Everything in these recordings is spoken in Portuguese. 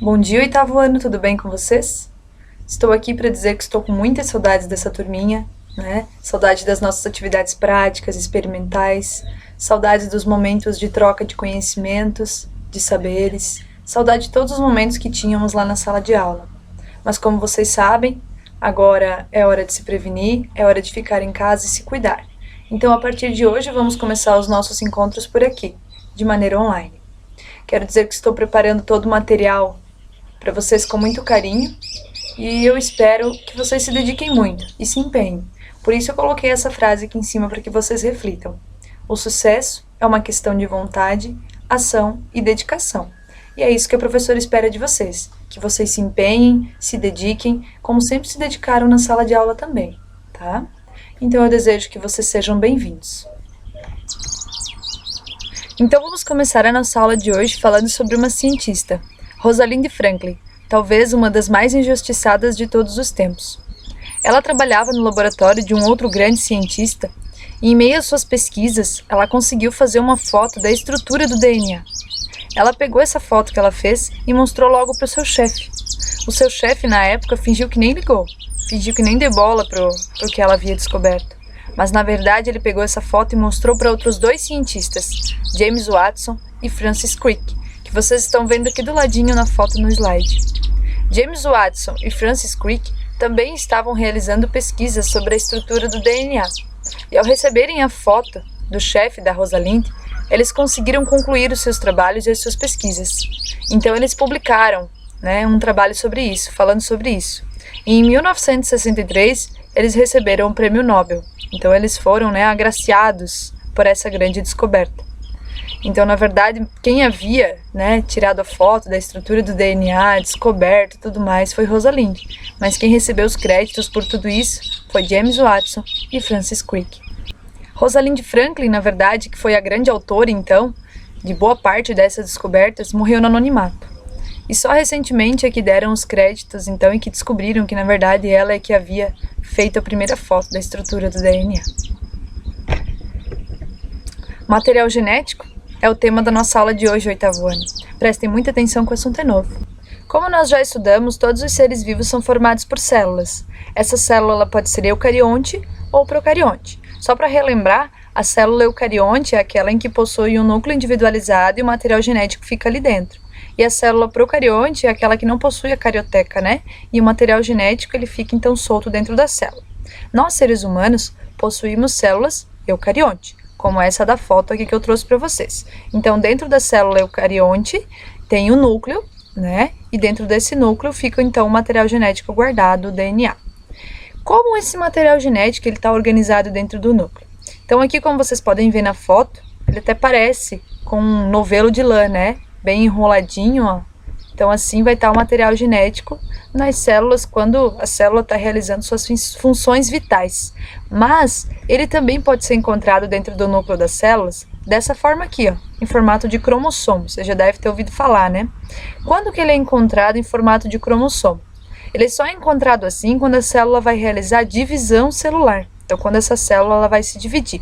Bom dia, oitavo ano, tudo bem com vocês? Estou aqui para dizer que estou com muitas saudades dessa turminha, né? Saudade das nossas atividades práticas, experimentais, saudades dos momentos de troca de conhecimentos, de saberes, saudade de todos os momentos que tínhamos lá na sala de aula. Mas como vocês sabem, agora é hora de se prevenir, é hora de ficar em casa e se cuidar. Então, a partir de hoje, vamos começar os nossos encontros por aqui, de maneira online. Quero dizer que estou preparando todo o material para vocês com muito carinho e eu espero que vocês se dediquem muito e se empenhem. Por isso eu coloquei essa frase aqui em cima para que vocês reflitam. O sucesso é uma questão de vontade, ação e dedicação. E é isso que a professora espera de vocês, que vocês se empenhem, se dediquem, como sempre se dedicaram na sala de aula também, tá? Então eu desejo que vocês sejam bem-vindos. Então vamos começar a nossa aula de hoje falando sobre uma cientista, Rosalind Franklin, talvez uma das mais injustiçadas de todos os tempos. Ela trabalhava no laboratório de um outro grande cientista e, em meio às suas pesquisas, ela conseguiu fazer uma foto da estrutura do DNA. Ela pegou essa foto que ela fez e mostrou logo para o seu chefe. O seu chefe, na época, fingiu que nem ligou, fingiu que nem deu bola pro que ela havia descoberto. Mas, na verdade, ele pegou essa foto e mostrou para outros dois cientistas, James Watson e Francis Crick, que vocês estão vendo aqui do ladinho na foto no slide. James Watson e Francis Crick também estavam realizando pesquisas sobre a estrutura do DNA. E ao receberem a foto do chefe da Rosalind, eles conseguiram concluir os seus trabalhos e as suas pesquisas. Então eles publicaram, um trabalho sobre isso, falando sobre isso. E em 1963, eles receberam o Prêmio Nobel. Então eles foram agraciados por essa grande descoberta. Então, na verdade, quem havia tirado a foto da estrutura do DNA, descoberto e tudo mais, foi Rosalind. Mas quem recebeu os créditos por tudo isso foi James Watson e Francis Crick. Rosalind Franklin, na verdade, que foi a grande autora, então, de boa parte dessas descobertas, morreu no anonimato. E só recentemente é que deram os créditos, então, e que descobriram que, na verdade, ela é que havia feito a primeira foto da estrutura do DNA. Material genético é o tema da nossa aula de hoje, oitavo ano. Prestem muita atenção que o assunto é novo. Como nós já estudamos, todos os seres vivos são formados por células. Essa célula pode ser eucarionte ou procarionte. Só para relembrar, a célula eucarionte é aquela em que possui um núcleo individualizado e o material genético fica ali dentro. E a célula procarionte é aquela que não possui a carioteca, E o material genético ele fica então solto dentro da célula. Nós, seres humanos, possuímos células eucarionte, como essa da foto aqui que eu trouxe para vocês. Então, dentro da célula eucarionte tem o núcleo, E dentro desse núcleo fica então o material genético guardado, o DNA. Como esse material genético ele está organizado dentro do núcleo? Então, aqui como vocês podem ver na foto, ele até parece com um novelo de lã, Bem enroladinho, ó. Então, assim vai estar o material genético nas células quando a célula está realizando suas funções vitais. Mas ele também pode ser encontrado dentro do núcleo das células dessa forma aqui, ó, em formato de cromossomo. Você já deve ter ouvido falar, Quando que ele é encontrado em formato de cromossomo? Ele só é encontrado assim quando a célula vai realizar divisão celular. Então, quando essa célula ela vai se dividir.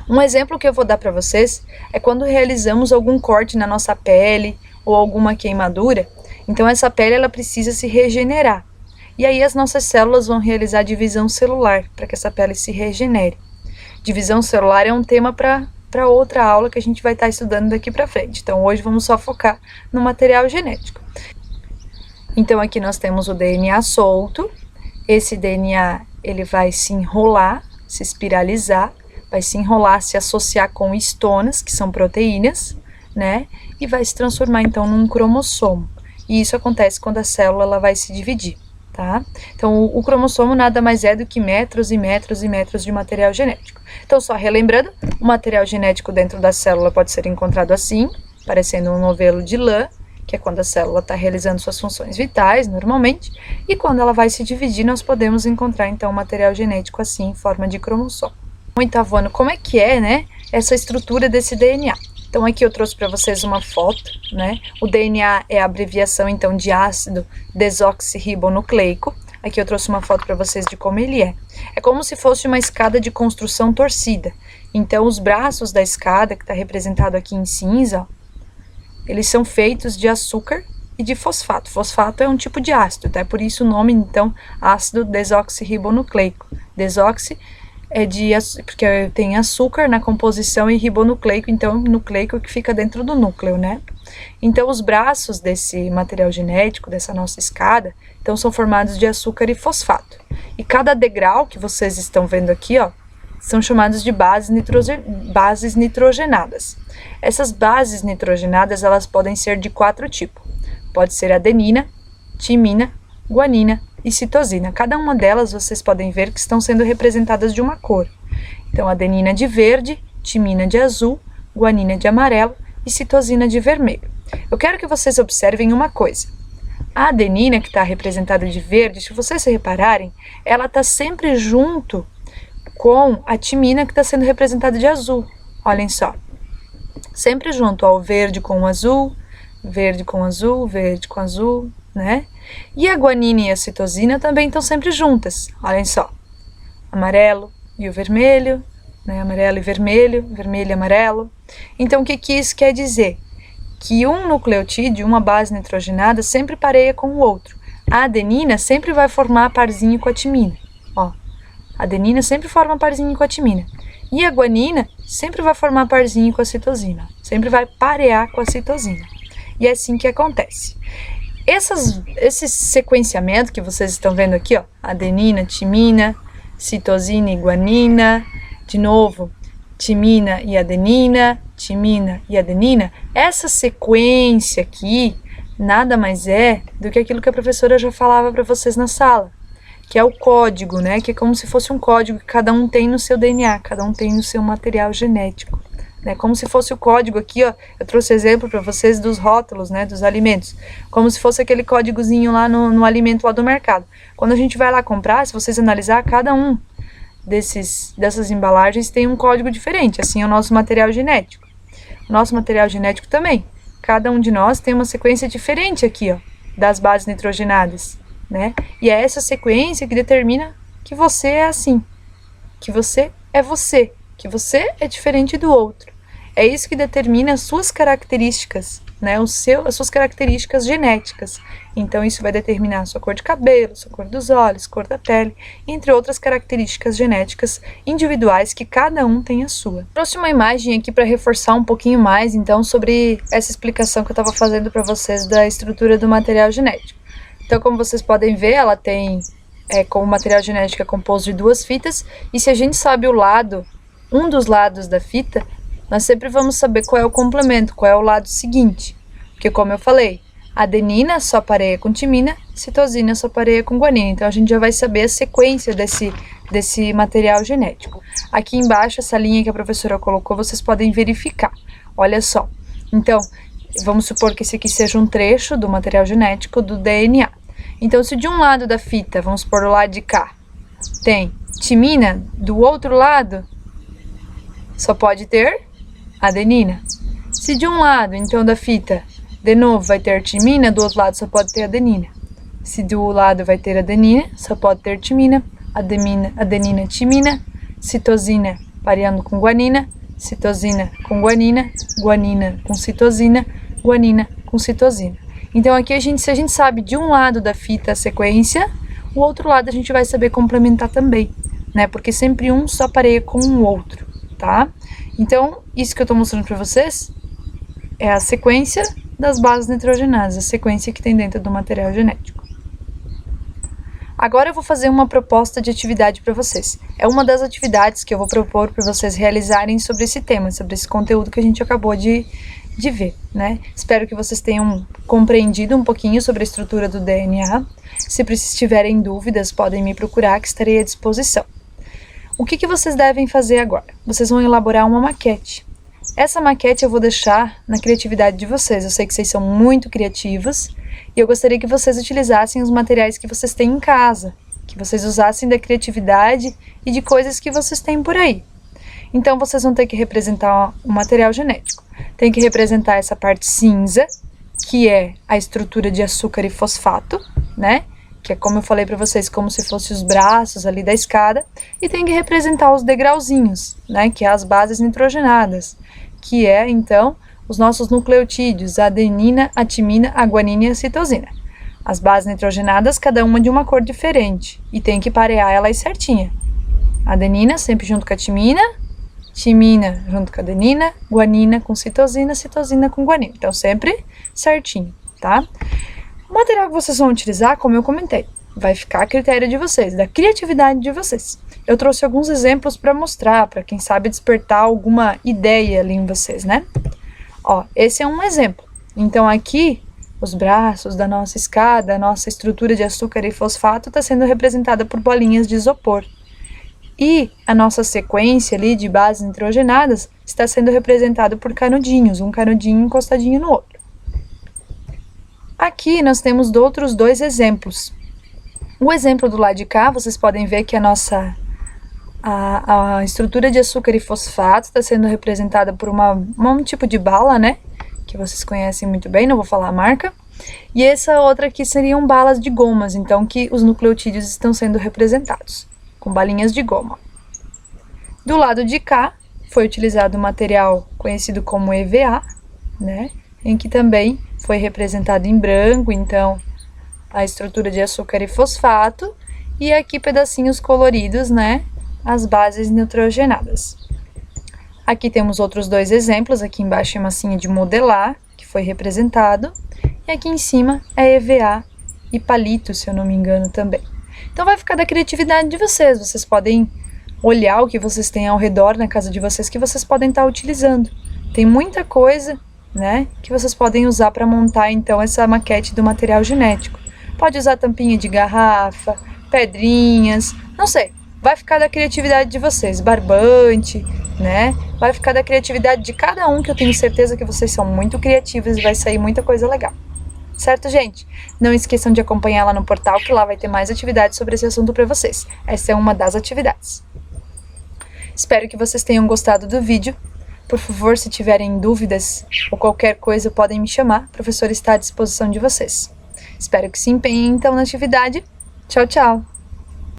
Um exemplo que eu vou dar para vocês é quando realizamos algum corte na nossa pele ou alguma queimadura, então essa pele ela precisa se regenerar. E aí as nossas células vão realizar divisão celular para que essa pele se regenere. Divisão celular é um tema para outra aula que a gente vai estar estudando daqui para frente. Então hoje vamos só focar no material genético. Então aqui nós temos o DNA solto. Esse DNA ele vai se enrolar, se espiralizar, vai se enrolar, se associar com histonas, que são proteínas, E vai se transformar, então, num cromossomo. E isso acontece quando a célula ela vai se dividir, tá? Então, o cromossomo nada mais é do que metros e metros e metros de material genético. Então, só relembrando, o material genético dentro da célula pode ser encontrado assim, parecendo um novelo de lã, que é quando a célula está realizando suas funções vitais, normalmente, e quando ela vai se dividir, nós podemos encontrar, então, o material genético assim, em forma de cromossomo. Oitavo ano, como é que é, essa estrutura desse DNA? Então, aqui eu trouxe para vocês uma foto, O DNA é a abreviação, então, de ácido desoxirribonucleico. Aqui eu trouxe uma foto para vocês de como ele é. É como se fosse uma escada de construção torcida. Então, os braços da escada, que está representado aqui em cinza, eles são feitos de açúcar e de fosfato. Fosfato é um tipo de ácido, tá? Por isso o nome, então, ácido desoxirribonucleico. Desoxi é porque tem açúcar na composição e ribonucleico, então nucleico que fica dentro do núcleo, né? Então os braços desse material genético, dessa nossa escada, então são formados de açúcar e fosfato. E cada degrau que vocês estão vendo aqui, ó, são chamados de bases nitrogenadas. Essas bases nitrogenadas, elas podem ser de 4 tipos. Pode ser adenina, timina, guanina e citosina. Cada uma delas vocês podem ver que estão sendo representadas de uma cor. Então, adenina de verde, timina de azul, guanina de amarelo e citosina de vermelho. Eu quero que vocês observem uma coisa. A adenina, que está representada de verde, se vocês se repararem, ela está sempre junto com a timina, que está sendo representada de azul. Olhem só. Sempre junto ao verde com o azul, verde com azul, verde com azul, né? E a guanina e a citosina também estão sempre juntas. Olhem só. Amarelo e o vermelho, né? Amarelo e vermelho, vermelho e amarelo. Então, o que isso quer dizer? Que um nucleotídeo, uma base nitrogenada, sempre pareia com o outro. A adenina sempre vai formar parzinho com a timina. Ó, a adenina sempre forma parzinho com a timina. E a guanina sempre vai formar parzinho com a citosina. Sempre vai parear com a citosina. E é assim que acontece. Esse sequenciamento que vocês estão vendo aqui, ó, adenina, timina, citosina e guanina, de novo, timina e adenina, essa sequência aqui nada mais é do que aquilo que a professora já falava para vocês na sala, que é o código, né? Que é como se fosse um código que cada um tem no seu DNA, cada um tem no seu material genético. Né, como se fosse o código aqui, ó, eu trouxe exemplo para vocês dos rótulos, né, dos alimentos, como se fosse aquele códigozinho lá no alimento lá do mercado. Quando a gente vai lá comprar, se vocês analisar, cada um dessas embalagens tem um código diferente, assim é o nosso material genético. O nosso material genético também, cada um de nós tem uma sequência diferente aqui, ó, das bases nitrogenadas, né, e é essa sequência que determina que você é assim, que você, que você é diferente do outro. É isso que determina as suas características, né? As suas características genéticas. Então, isso vai determinar a sua cor de cabelo, sua cor dos olhos, cor da pele, entre outras características genéticas individuais que cada um tem a sua. Trouxe uma imagem aqui para reforçar um pouquinho mais, então, sobre essa explicação que eu estava fazendo para vocês da estrutura do material genético. Então, como vocês podem ver, ela tem, como material genético é composto de 2 fitas, e se a gente sabe um dos lados da fita, nós sempre vamos saber qual é o complemento, qual é o lado seguinte. Porque, como eu falei, a adenina só pareia com timina, citosina só pareia com guanina. Então, a gente já vai saber a sequência desse material genético. Aqui embaixo, essa linha que a professora colocou, vocês podem verificar. Olha só. Então, vamos supor que esse aqui seja um trecho do material genético do DNA. Então, se de um lado da fita, vamos supor o lado de cá, tem timina, do outro lado só pode ter adenina. Se de um lado, então, da fita, de novo, vai ter timina, do outro lado só pode ter adenina. Se do lado vai ter adenina, só pode ter timina, adenina, timina, citosina pareando com guanina, citosina com guanina, guanina com citosina, guanina com citosina. Então, aqui, se a gente sabe de um lado da fita a sequência, o outro lado a gente vai saber complementar também, né? Porque sempre um só pareia com o outro, tá? Então, isso que eu estou mostrando para vocês é a sequência das bases nitrogenadas, a sequência que tem dentro do material genético. Agora eu vou fazer uma proposta de atividade para vocês. É uma das atividades que eu vou propor para vocês realizarem sobre esse tema, sobre esse conteúdo que a gente acabou de ver, né? Espero que vocês tenham compreendido um pouquinho sobre a estrutura do DNA. Se tiverem dúvidas, podem me procurar, que estarei à disposição. O que vocês devem fazer agora? Vocês vão elaborar uma maquete. Essa maquete eu vou deixar na criatividade de vocês. Eu sei que vocês são muito criativos e eu gostaria que vocês utilizassem os materiais que vocês têm em casa, que vocês usassem da criatividade e de coisas que vocês têm por aí. Então, vocês vão ter que representar o material genético. Tem que representar essa parte cinza, que é a estrutura de açúcar e fosfato, né? Que é, como eu falei para vocês, como se fossem os braços ali da escada, e tem que representar os degrauzinhos, né, que é as bases nitrogenadas, que é, então, os nossos nucleotídeos, a adenina, a timina, a guanina e a citosina. As bases nitrogenadas, cada uma de uma cor diferente, e tem que parear elas certinha. Adenina sempre junto com a timina, timina junto com a adenina, guanina com citosina, citosina com guanina. Então, sempre certinho, tá? O material que vocês vão utilizar, como eu comentei, vai ficar a critério de vocês, da criatividade de vocês. Eu trouxe alguns exemplos para mostrar, para quem sabe despertar alguma ideia ali em vocês, né? Ó, esse é um exemplo. Então, aqui, os braços da nossa escada, a nossa estrutura de açúcar e fosfato está sendo representada por bolinhas de isopor. E a nossa sequência ali de bases nitrogenadas está sendo representada por canudinhos, um canudinho encostadinho no outro. Aqui nós temos outros dois exemplos. O exemplo do lado de cá, vocês podem ver que a estrutura de açúcar e fosfato está sendo representada por um tipo de bala, né? Que vocês conhecem muito bem, não vou falar a marca. E essa outra aqui seriam balas de gomas, então que os nucleotídeos estão sendo representados, com balinhas de goma. Do lado de cá, foi utilizado um material conhecido como EVA, né? Em que também foi representado em branco, então, a estrutura de açúcar e fosfato, e aqui pedacinhos coloridos, né? As bases nitrogenadas. Aqui temos outros dois exemplos, aqui embaixo é massinha de modelar, que foi representado, e aqui em cima é EVA e palito, se eu não me engano também. Então vai ficar da criatividade de vocês podem olhar o que vocês têm ao redor na casa de vocês, que vocês podem estar utilizando. Tem muita coisa, né, que vocês podem usar para montar então essa maquete do material genético. Pode usar tampinha de garrafa, pedrinhas, não sei, vai ficar da criatividade de vocês, barbante, né, vai ficar da criatividade de cada um, que eu tenho certeza que vocês são muito criativos e vai sair muita coisa legal. Certo, gente? Não esqueçam de acompanhar lá no portal, que lá vai ter mais atividades sobre esse assunto para vocês. Essa é uma das atividades. Espero que vocês tenham gostado do vídeo. Por favor, se tiverem dúvidas ou qualquer coisa, podem me chamar. O professor está à disposição de vocês. Espero que se empenhem então na atividade. Tchau, tchau!